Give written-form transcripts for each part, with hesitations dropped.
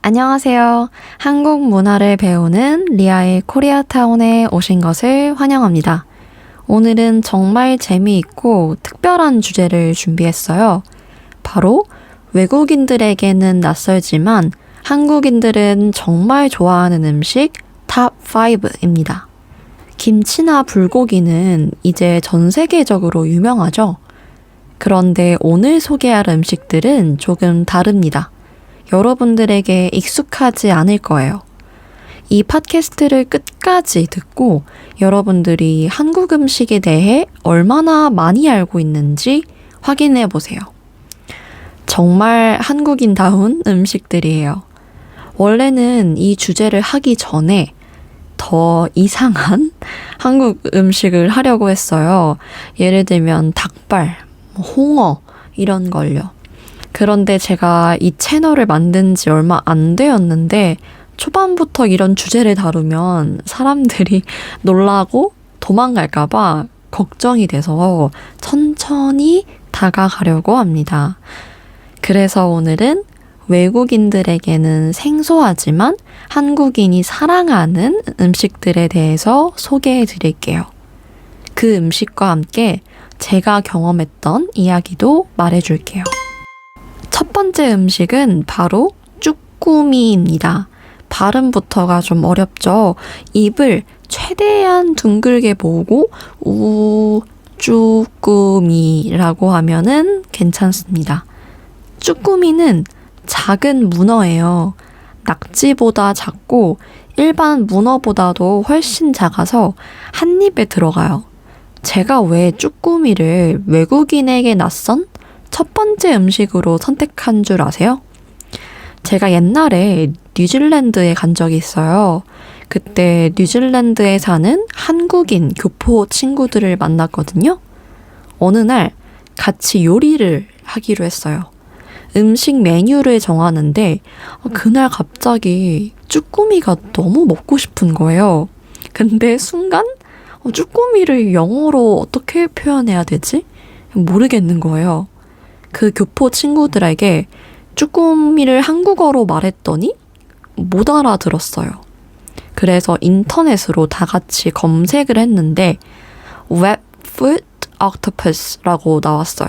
안녕하세요. 한국 문화를 배우는 리아의 코리아타운에 오신 것을 환영합니다. 오늘은 정말 재미있고 특별한 주제를 준비했어요. 바로 외국인들에게는 낯설지만 한국인들은 정말 좋아하는 음식 탑 5입니다. 김치나 불고기는 이제 전 세계적으로 유명하죠. 그런데 오늘 소개할 음식들은 조금 다릅니다. 여러분들에게 익숙하지 않을 거예요. 이 팟캐스트를 끝까지 듣고 여러분들이 한국 음식에 대해 얼마나 많이 알고 있는지 확인해 보세요. 정말 한국인다운 음식들이에요. 원래는 이 주제를 하기 전에 더 이상한 한국 음식을 하려고 했어요. 예를 들면 닭발, 홍어 이런 걸요. 그런데 제가 이 채널을 만든 지 얼마 안 되었는데 초반부터 이런 주제를 다루면 사람들이 놀라고 도망갈까봐 걱정이 돼서 천천히 다가가려고 합니다. 그래서 오늘은 외국인들에게는 생소하지만 한국인이 사랑하는 음식들에 대해서 소개해 드릴게요. 그 음식과 함께 제가 경험했던 이야기도 말해 줄게요. 첫 번째 음식은 바로 쭈꾸미입니다. 발음부터가 좀 어렵죠. 입을 최대한 둥글게 모으고 쭈꾸미라고 하면은 괜찮습니다. 쭈꾸미는 작은 문어예요. 낙지보다 작고 일반 문어보다도 훨씬 작아서 한 입에 들어가요. 제가 왜 쭈꾸미를 외국인에게 낯선 첫 번째 음식으로 선택한 줄 아세요? 제가 옛날에 뉴질랜드에 간 적이 있어요. 그때 뉴질랜드에 사는 한국인 교포 친구들을 만났거든요. 어느 날 같이 요리를 하기로 했어요. 음식 메뉴를 정하는데 그날 갑자기 쭈꾸미가 너무 먹고 싶은 거예요. 근데 순간 쭈꾸미를 영어로 어떻게 표현해야 되지? 모르겠는 거예요. 그 교포 친구들에게 쭈꾸미를 한국어로 말했더니 못 알아들었어요. 그래서 인터넷으로 다 같이 검색을 했는데 webfoot octopus라고 나왔어요.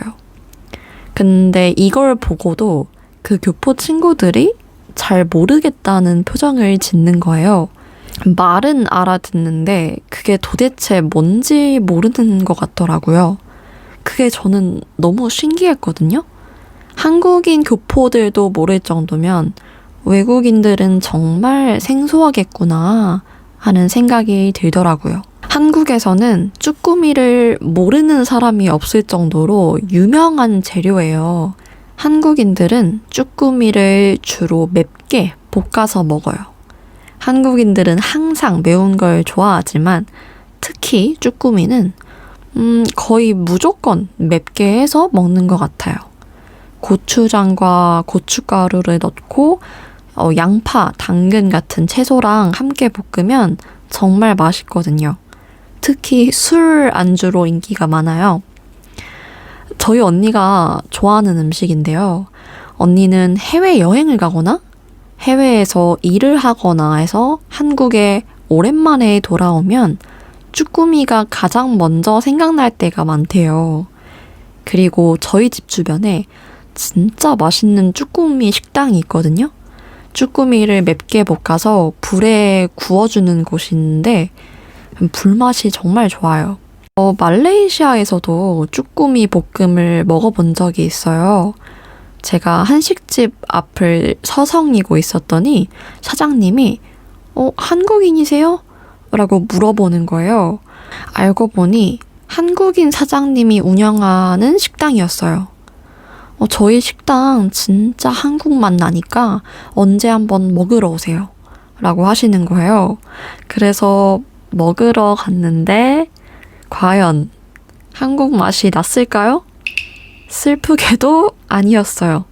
근데 이걸 보고도 그 교포 친구들이 잘 모르겠다는 표정을 짓는 거예요. 말은 알아듣는데 그게 도대체 뭔지 모르는 것 같더라고요. 그게 저는 너무 신기했거든요. 한국인 교포들도 모를 정도면 외국인들은 정말 생소하겠구나 하는 생각이 들더라고요. 한국에서는 쭈꾸미를 모르는 사람이 없을 정도로 유명한 재료예요. 한국인들은 쭈꾸미를 주로 맵게 볶아서 먹어요. 한국인들은 항상 매운 걸 좋아하지만 특히 쭈꾸미는 거의 무조건 맵게 해서 먹는 것 같아요. 고추장과 고춧가루를 넣고 양파, 당근 같은 채소랑 함께 볶으면 정말 맛있거든요. 특히 술 안주로 인기가 많아요. 저희 언니가 좋아하는 음식인데요. 언니는 해외여행을 가거나 해외에서 일을 하거나 해서 한국에 오랜만에 돌아오면 쭈꾸미가 가장 먼저 생각날 때가 많대요. 그리고 저희 집 주변에 진짜 맛있는 쭈꾸미 식당이 있거든요. 쭈꾸미를 맵게 볶아서 불에 구워주는 곳이 있는데 불맛이 정말 좋아요. 말레이시아에서도 쭈꾸미 볶음을 먹어본 적이 있어요. 제가 한식집 앞을 서성이고 있었더니 사장님이 한국인이세요? 라고 물어보는 거예요. 알고 보니 한국인 사장님이 운영하는 식당이었어요. 저희 식당 진짜 한국 맛 나니까 언제 한번 먹으러 오세요. 라고 하시는 거예요. 그래서 먹으러 갔는데 과연 한국 맛이 났을까요? 슬프게도 아니었어요.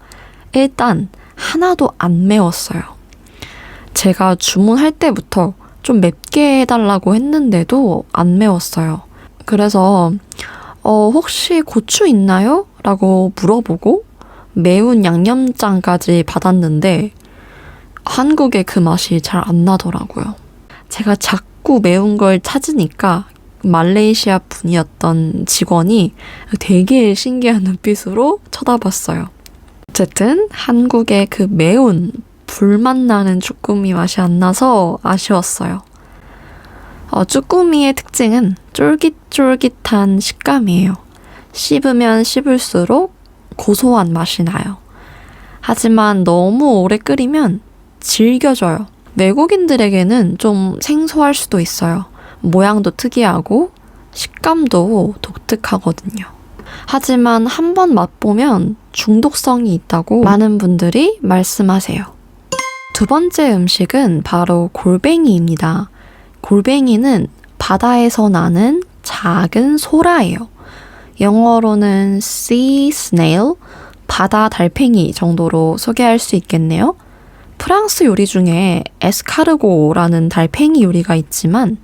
일단 하나도 안 매웠어요. 제가 주문할 때부터 좀 맵게 해달라고 했는데도 안 매웠어요. 그래서 혹시 고추 있나요? 라고 물어보고 매운 양념장까지 받았는데 한국의 그 맛이 잘 안 나더라고요. 제가 자꾸 매운 걸 찾으니까 말레이시아 분이었던 직원이 되게 신기한 눈빛으로 쳐다봤어요. 어쨌든 한국의 그 매운 불맛 나는 쭈꾸미 맛이 안 나서 아쉬웠어요. 쭈꾸미의 특징은 쫄깃쫄깃한 식감이에요. 씹으면 씹을수록 고소한 맛이 나요. 하지만 너무 오래 끓이면 질겨져요. 외국인들에게는 좀 생소할 수도 있어요. 모양도 특이하고 식감도 독특하거든요. 하지만 한번 맛보면 중독성이 있다고 많은 분들이 말씀하세요. 두 번째 음식은 바로 골뱅이입니다. 골뱅이는 바다에서 나는 작은 소라예요. 영어로는 sea snail, 바다 달팽이 정도로 소개할 수 있겠네요. 프랑스 요리 중에 에스카르고라는 달팽이 요리가 있지만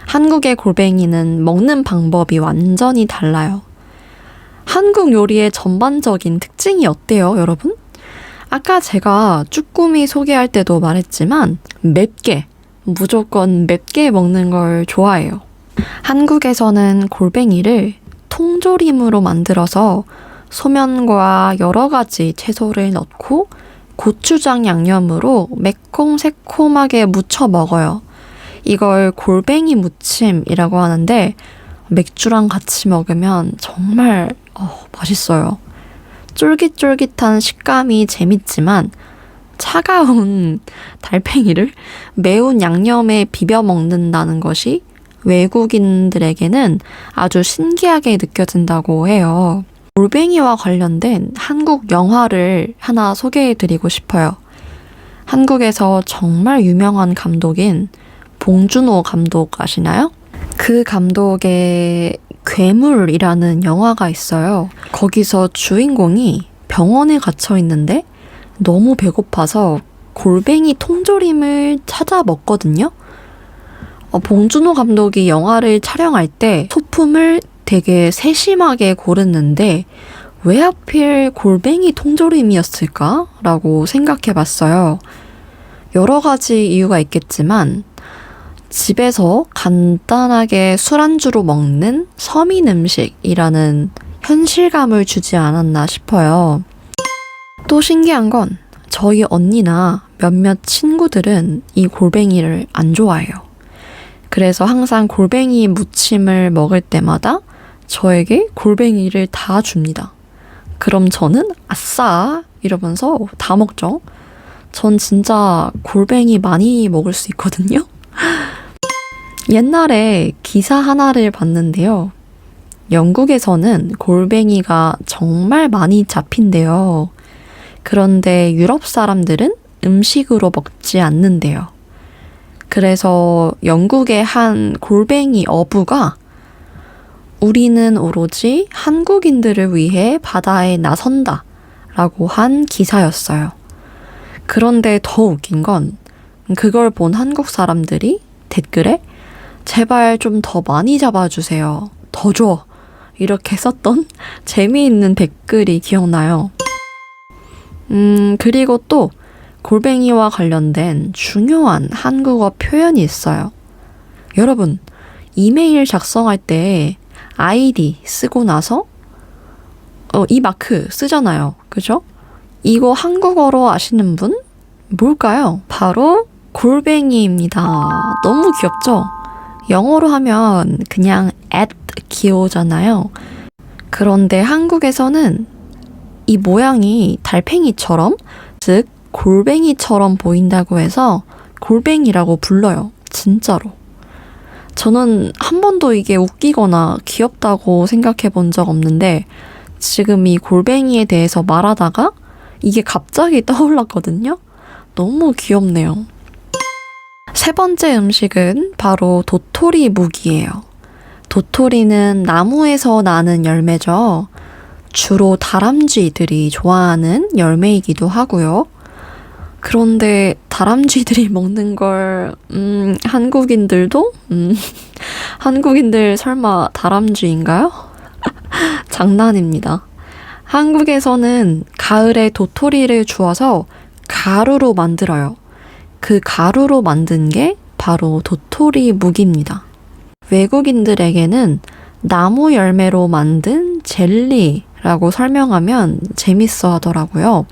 한국의 골뱅이는 먹는 방법이 완전히 달라요. 한국 요리의 전반적인 특징이 어때요, 여러분? 아까 제가 쭈꾸미 소개할 때도 말했지만 맵게, 무조건 맵게 먹는 걸 좋아해요. 한국에서는 골뱅이를 통조림으로 만들어서 소면과 여러 가지 채소를 넣고 고추장 양념으로 매콤새콤하게 무쳐 먹어요. 이걸 골뱅이 무침이라고 하는데 맥주랑 같이 먹으면 정말 맛있어요. 쫄깃쫄깃한 식감이 재밌지만 차가운 달팽이를 매운 양념에 비벼 먹는다는 것이 외국인들에게는 아주 신기하게 느껴진다고 해요. 골뱅이와 관련된 한국 영화를 하나 소개해드리고 싶어요. 한국에서 정말 유명한 감독인 봉준호 감독 아시나요? 그 감독의 괴물이라는 영화가 있어요. 거기서 주인공이 병원에 갇혀 있는데 너무 배고파서 골뱅이 통조림을 찾아 먹거든요. 봉준호 감독이 영화를 촬영할 때 소품을 되게 세심하게 고르는데 왜 하필 골뱅이 통조림이었을까? 라고 생각해 봤어요. 여러 가지 이유가 있겠지만 집에서 간단하게 술안주로 먹는 서민 음식이라는 현실감을 주지 않았나 싶어요. 또 신기한 건 저희 언니나 몇몇 친구들은 이 골뱅이를 안 좋아해요. 그래서 항상 골뱅이 무침을 먹을 때마다 저에게 골뱅이를 다 줍니다. 그럼 저는 아싸 이러면서 다 먹죠. 전 진짜 골뱅이 많이 먹을 수 있거든요. 옛날에 기사 하나를 봤는데요. 영국에서는 골뱅이가 정말 많이 잡힌대요. 그런데 유럽 사람들은 음식으로 먹지 않는데요. 그래서 영국의 한 골뱅이 어부가 우리는 오로지 한국인들을 위해 바다에 나선다 라고 한 기사였어요. 그런데 더 웃긴 건 그걸 본 한국 사람들이 댓글에 제발 좀 더 많이 잡아주세요. 더 줘. 이렇게 썼던 재미있는 댓글이 기억나요. 그리고 또 골뱅이와 관련된 중요한 한국어 표현이 있어요. 여러분, 이메일 작성할 때 아이디 쓰고 나서 이 마크 쓰잖아요. 그죠? 이거 한국어로 아시는 분? 뭘까요? 바로 골뱅이입니다. 너무 귀엽죠? 영어로 하면 그냥 @기호잖아요. 그런데 한국에서는 이 모양이 달팽이처럼, 즉 골뱅이처럼 보인다고 해서 골뱅이라고 불러요. 진짜로. 저는 한 번도 이게 웃기거나 귀엽다고 생각해 본 적 없는데 지금 이 골뱅이에 대해서 말하다가 이게 갑자기 떠올랐거든요. 너무 귀엽네요. 세 번째 음식은 바로 도토리 묵이에요. 도토리는 나무에서 나는 열매죠. 주로 다람쥐들이 좋아하는 열매이기도 하고요. 그런데 다람쥐들이 먹는 걸 한국인들도? 한국인들 설마 다람쥐인가요? 장난입니다. 한국에서는 가을에 도토리를 주워서 가루로 만들어요. 그 가루로 만든 게 바로 도토리 묵입니다. 외국인들에게는 나무 열매로 만든 젤리라고 설명하면 재밌어 하더라고요.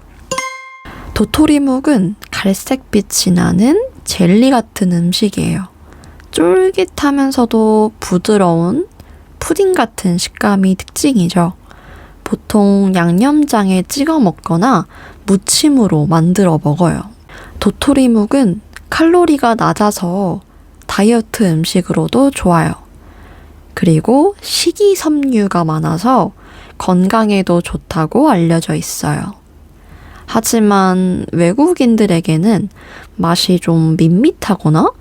도토리묵은 갈색빛이 나는 젤리 같은 음식이에요. 쫄깃하면서도 부드러운 푸딩 같은 식감이 특징이죠. 보통 양념장에 찍어 먹거나 무침으로 만들어 먹어요. 도토리묵은 칼로리가 낮아서 다이어트 음식으로도 좋아요. 그리고 식이섬유가 많아서 건강에도 좋다고 알려져 있어요. 하지만 외국인들에게는 맛이 좀 밋밋하거나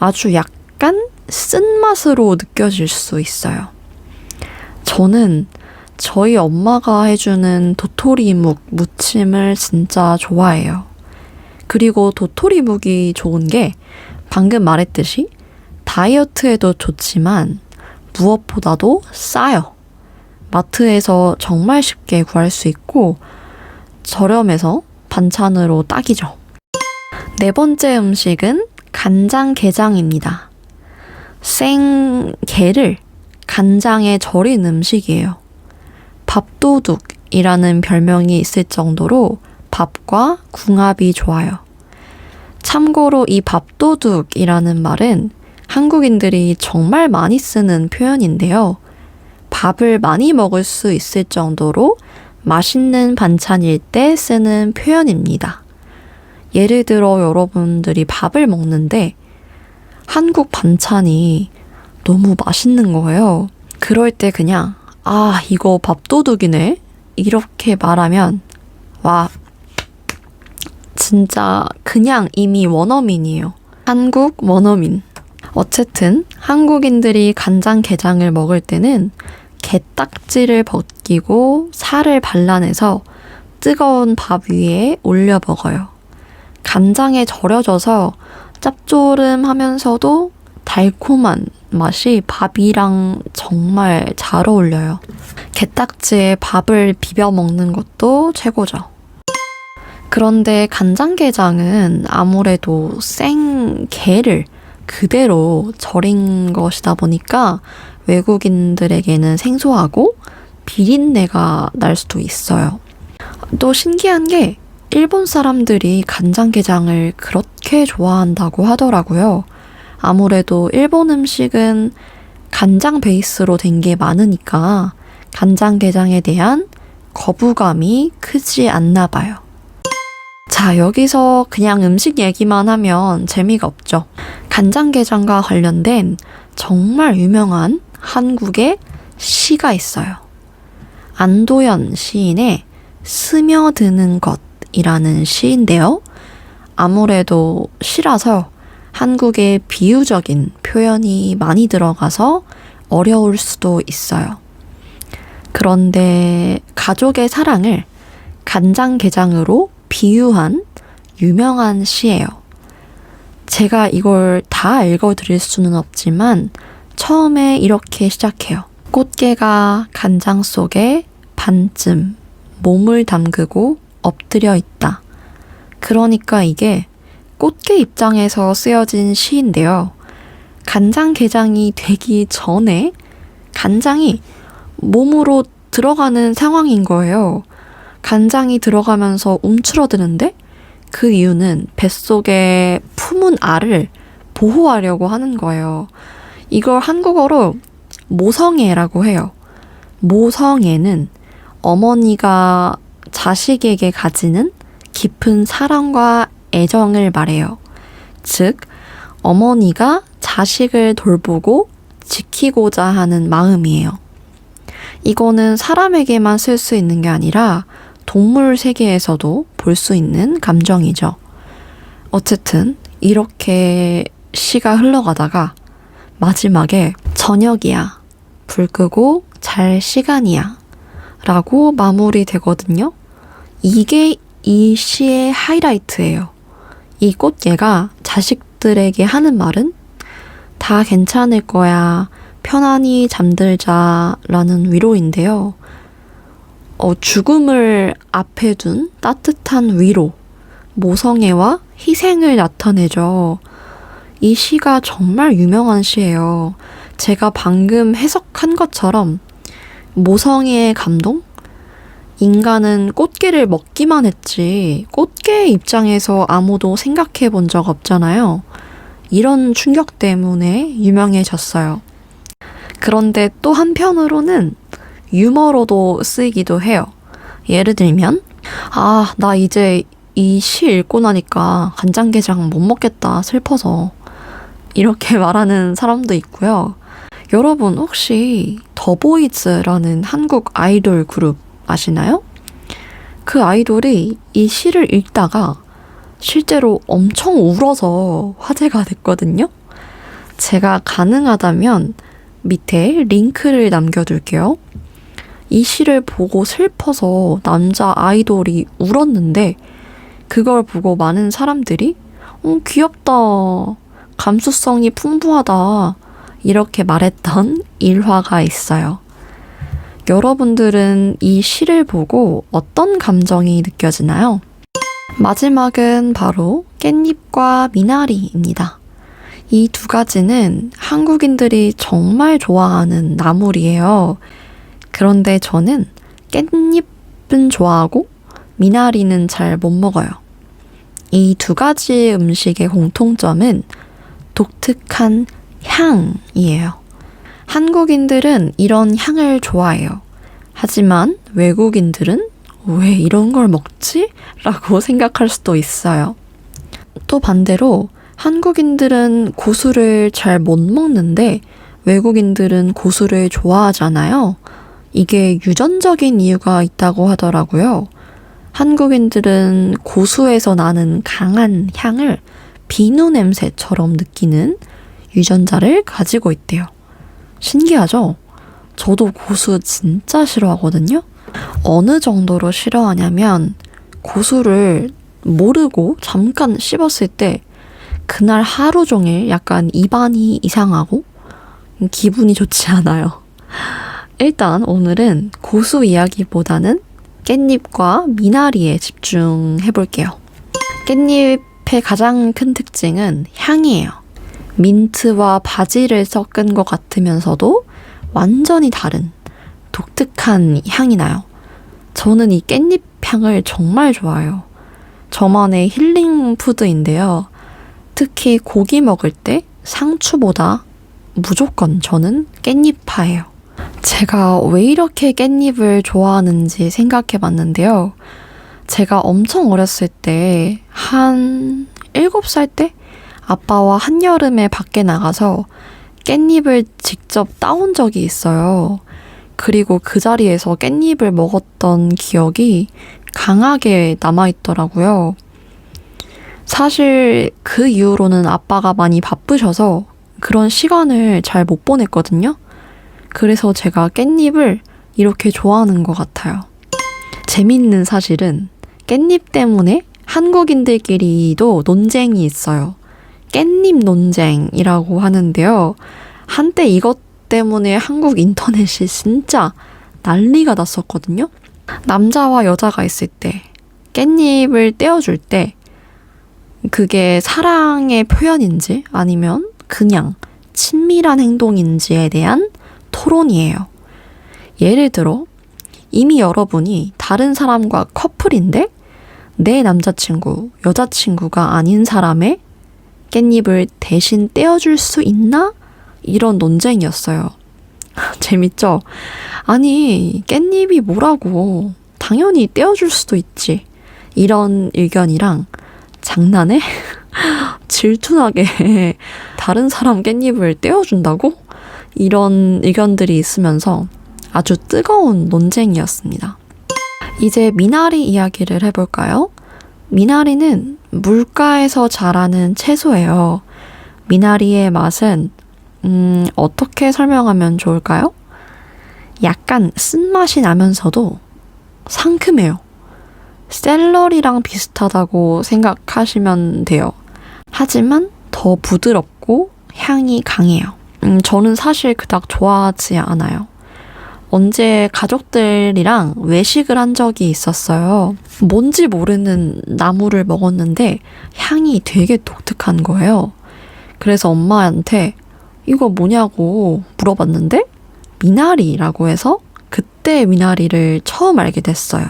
아주 약간 쓴맛으로 느껴질 수 있어요. 저는 저희 엄마가 해주는 도토리묵 무침을 진짜 좋아해요. 그리고 도토리묵이 좋은 게 방금 말했듯이 다이어트에도 좋지만 무엇보다도 싸요. 마트에서 정말 쉽게 구할 수 있고 저렴해서 반찬으로 딱이죠. 네 번째 음식은 간장게장입니다. 생게를 간장에 절인 음식이에요. 밥도둑이라는 별명이 있을 정도로 밥과 궁합이 좋아요. 참고로 이 밥도둑이라는 말은 한국인들이 정말 많이 쓰는 표현인데요. 밥을 많이 먹을 수 있을 정도로 맛있는 반찬일 때 쓰는 표현입니다. 예를 들어 여러분들이 밥을 먹는데 한국 반찬이 너무 맛있는 거예요. 그럴 때 그냥 이거 밥도둑이네 이렇게 말하면 와 진짜 그냥 이미 원어민이에요. 한국 원어민. 어쨌든 한국인들이 간장게장을 먹을 때는 게딱지를 벗기고 살을 발라내서 뜨거운 밥 위에 올려 먹어요. 간장에 절여져서 짭조름하면서도 달콤한 맛이 밥이랑 정말 잘 어울려요. 게딱지에 밥을 비벼 먹는 것도 최고죠. 그런데 간장게장은 아무래도 생게를 그대로 절인 것이다 보니까 외국인들에게는 생소하고 비린내가 날 수도 있어요. 또 신기한 게 일본 사람들이 간장게장을 그렇게 좋아한다고 하더라고요. 아무래도 일본 음식은 간장 베이스로 된 게 많으니까 간장게장에 대한 거부감이 크지 않나 봐요. 자, 여기서 그냥 음식 얘기만 하면 재미가 없죠. 간장게장과 관련된 정말 유명한 한국의 시가 있어요. 안도현 시인의 스며드는 것이라는 시인데요. 아무래도 시라서 한국의 비유적인 표현이 많이 들어가서 어려울 수도 있어요. 그런데 가족의 사랑을 간장게장으로 비유한 유명한 시예요. 제가 이걸 다 읽어드릴 수는 없지만 처음에 이렇게 시작해요. 꽃게가 간장 속에 반쯤 몸을 담그고 엎드려 있다. 그러니까 이게 꽃게 입장에서 쓰여진 시인데요. 간장게장이 되기 전에 간장이 몸으로 들어가는 상황인 거예요. 간장이 들어가면서 움츠러드는데 그 이유는 뱃속에 품은 알을 보호하려고 하는 거예요. 이걸 한국어로 모성애라고 해요. 모성애는 어머니가 자식에게 가지는 깊은 사랑과 애정을 말해요. 즉, 어머니가 자식을 돌보고 지키고자 하는 마음이에요. 이거는 사람에게만 쓸 수 있는 게 아니라 동물 세계에서도 볼 수 있는 감정이죠. 어쨌든 이렇게 시가 흘러가다가 마지막에 저녁이야, 불 끄고 잘 시간이야 라고 마무리되거든요. 이게 이 시의 하이라이트예요. 이 꽃게가 자식들에게 하는 말은 다 괜찮을 거야, 편안히 잠들자 라는 위로인데요. 죽음을 앞에 둔 따뜻한 위로, 모성애와 희생을 나타내죠. 이 시가 정말 유명한 시예요. 제가 방금 해석한 것처럼 모성애의 감동? 인간은 꽃게를 먹기만 했지 꽃게의 입장에서 아무도 생각해 본 적 없잖아요. 이런 충격 때문에 유명해졌어요. 그런데 또 한편으로는 유머로도 쓰이기도 해요. 예를 들면 나 이제 이 시 읽고 나니까 간장게장 못 먹겠다 슬퍼서 이렇게 말하는 사람도 있고요. 여러분 혹시 더보이즈라는 한국 아이돌 그룹 아시나요? 그 아이돌이 이 시를 읽다가 실제로 엄청 울어서 화제가 됐거든요. 제가 가능하다면 밑에 링크를 남겨둘게요. 이 시를 보고 슬퍼서 남자 아이돌이 울었는데 그걸 보고 많은 사람들이 귀엽다, 감수성이 풍부하다 이렇게 말했던 일화가 있어요. 여러분들은 이 시를 보고 어떤 감정이 느껴지나요? 마지막은 바로 깻잎과 미나리입니다. 이 두 가지는 한국인들이 정말 좋아하는 나물이에요. 그런데 저는 깻잎은 좋아하고 미나리는 잘 못 먹어요. 이 두 가지 음식의 공통점은 독특한 향이에요. 한국인들은 이런 향을 좋아해요. 하지만 외국인들은 왜 이런 걸 먹지? 라고 생각할 수도 있어요. 또 반대로 한국인들은 고수를 잘 못 먹는데 외국인들은 고수를 좋아하잖아요. 이게 유전적인 이유가 있다고 하더라고요. 한국인들은 고수에서 나는 강한 향을 비누 냄새처럼 느끼는 유전자를 가지고 있대요. 신기하죠? 저도 고수 진짜 싫어하거든요. 어느 정도로 싫어하냐면 고수를 모르고 잠깐 씹었을 때 그날 하루 종일 약간 입안이 이상하고 기분이 좋지 않아요. 일단 오늘은 고수 이야기보다는 깻잎과 미나리에 집중해 볼게요. 깻잎의 가장 큰 특징은 향이에요. 민트와 바질을 섞은 것 같으면서도 완전히 다른 독특한 향이 나요. 저는 이 깻잎 향을 정말 좋아해요. 저만의 힐링 푸드인데요. 특히 고기 먹을 때 상추보다 무조건 저는 깻잎파예요. 제가 왜 이렇게 깻잎을 좋아하는지 생각해 봤는데요. 제가 엄청 어렸을 때, 한 7살 때? 아빠와 한여름에 밖에 나가서 깻잎을 직접 따온 적이 있어요. 그리고 그 자리에서 깻잎을 먹었던 기억이 강하게 남아있더라고요. 사실 그 이후로는 아빠가 많이 바쁘셔서 그런 시간을 잘 못 보냈거든요. 그래서 제가 깻잎을 이렇게 좋아하는 것 같아요. 재밌는 사실은 깻잎 때문에 한국인들끼리도 논쟁이 있어요. 깻잎 논쟁이라고 하는데요. 한때 이것 때문에 한국 인터넷이 진짜 난리가 났었거든요. 남자와 여자가 있을 때 깻잎을 떼어줄 때 그게 사랑의 표현인지 아니면 그냥 친밀한 행동인지에 대한 토론이에요. 예를 들어 이미 여러분이 다른 사람과 커플인데 내 남자친구, 여자친구가 아닌 사람의 깻잎을 대신 떼어줄 수 있나? 이런 논쟁이었어요. 재밌죠? 아니, 깻잎이 뭐라고. 당연히 떼어줄 수도 있지. 이런 의견이랑 장난해? 질투나게 다른 사람 깻잎을 떼어준다고? 이런 의견들이 있으면서 아주 뜨거운 논쟁이었습니다. 이제 미나리 이야기를 해볼까요? 미나리는 물가에서 자라는 채소예요. 미나리의 맛은 어떻게 설명하면 좋을까요? 약간 쓴맛이 나면서도 상큼해요. 샐러리랑 비슷하다고 생각하시면 돼요. 하지만 더 부드럽고 향이 강해요. 저는 사실 그닥 좋아하지 않아요. 언제 가족들이랑 외식을 한 적이 있었어요. 뭔지 모르는 나물을 먹었는데 향이 되게 독특한 거예요. 그래서 엄마한테 이거 뭐냐고 물어봤는데 미나리라고 해서 그때 미나리를 처음 알게 됐어요.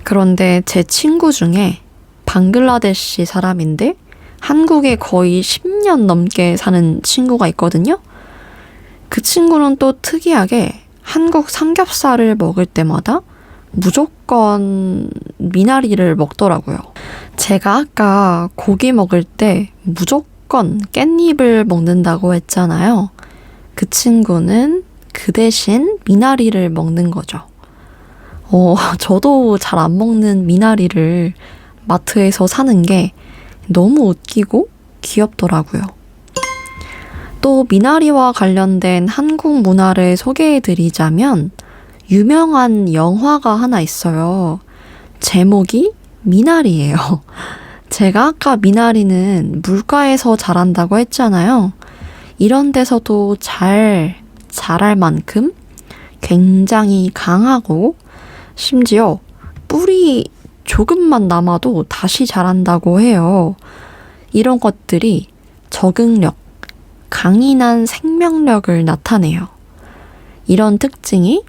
그런데 제 친구 중에 방글라데시 사람인데 한국에 거의 10년 넘게 사는 친구가 있거든요. 그 친구는 또 특이하게 한국 삼겹살을 먹을 때마다 무조건 미나리를 먹더라고요. 제가 아까 고기 먹을 때 무조건 깻잎을 먹는다고 했잖아요. 그 친구는 그 대신 미나리를 먹는 거죠. 저도 잘 안 먹는 미나리를 마트에서 사는 게 너무 웃기고 귀엽더라고요. 또 미나리와 관련된 한국 문화를 소개해드리자면 유명한 영화가 하나 있어요. 제목이 미나리예요. 제가 아까 미나리는 물가에서 자란다고 했잖아요. 이런 데서도 잘 자랄 만큼 굉장히 강하고 심지어 뿌리 조금만 남아도 다시 자란다고 해요. 이런 것들이 적응력, 강인한 생명력을 나타내요. 이런 특징이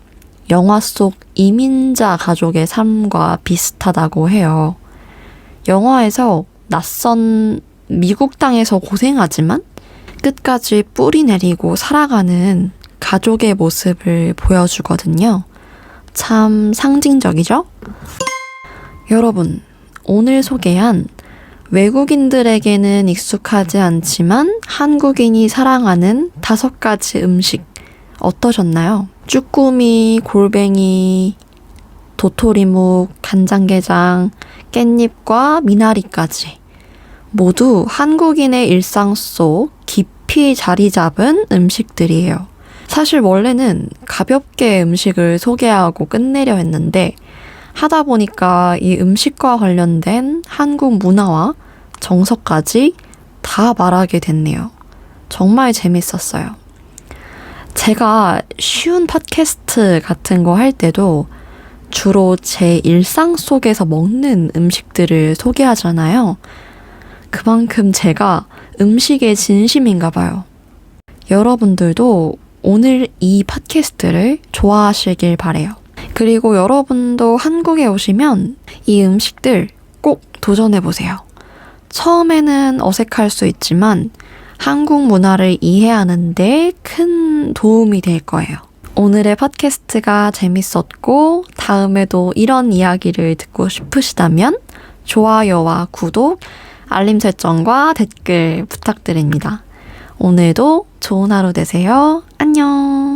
영화 속 이민자 가족의 삶과 비슷하다고 해요. 영화에서 낯선 미국 땅에서 고생하지만 끝까지 뿌리 내리고 살아가는 가족의 모습을 보여주거든요. 참 상징적이죠? 여러분, 오늘 소개한 외국인들에게는 익숙하지 않지만 한국인이 사랑하는 5가지 음식 어떠셨나요? 쭈꾸미, 골뱅이, 도토리묵, 간장게장, 깻잎과 미나리까지 모두 한국인의 일상 속 깊이 자리 잡은 음식들이에요. 사실 원래는 가볍게 음식을 소개하고 끝내려 했는데 하다 보니까 이 음식과 관련된 한국 문화와 정서까지 다 말하게 됐네요. 정말 재밌었어요. 제가 쉬운 팟캐스트 같은 거 할 때도 주로 제 일상 속에서 먹는 음식들을 소개하잖아요. 그만큼 제가 음식에 진심인가 봐요. 여러분들도 오늘 이 팟캐스트를 좋아하시길 바래요. 그리고 여러분도 한국에 오시면 이 음식들 꼭 도전해보세요. 처음에는 어색할 수 있지만 한국 문화를 이해하는데 큰 도움이 될 거예요. 오늘의 팟캐스트가 재밌었고 다음에도 이런 이야기를 듣고 싶으시다면 좋아요와 구독, 알림 설정과 댓글 부탁드립니다. 오늘도 좋은 하루 되세요. 안녕.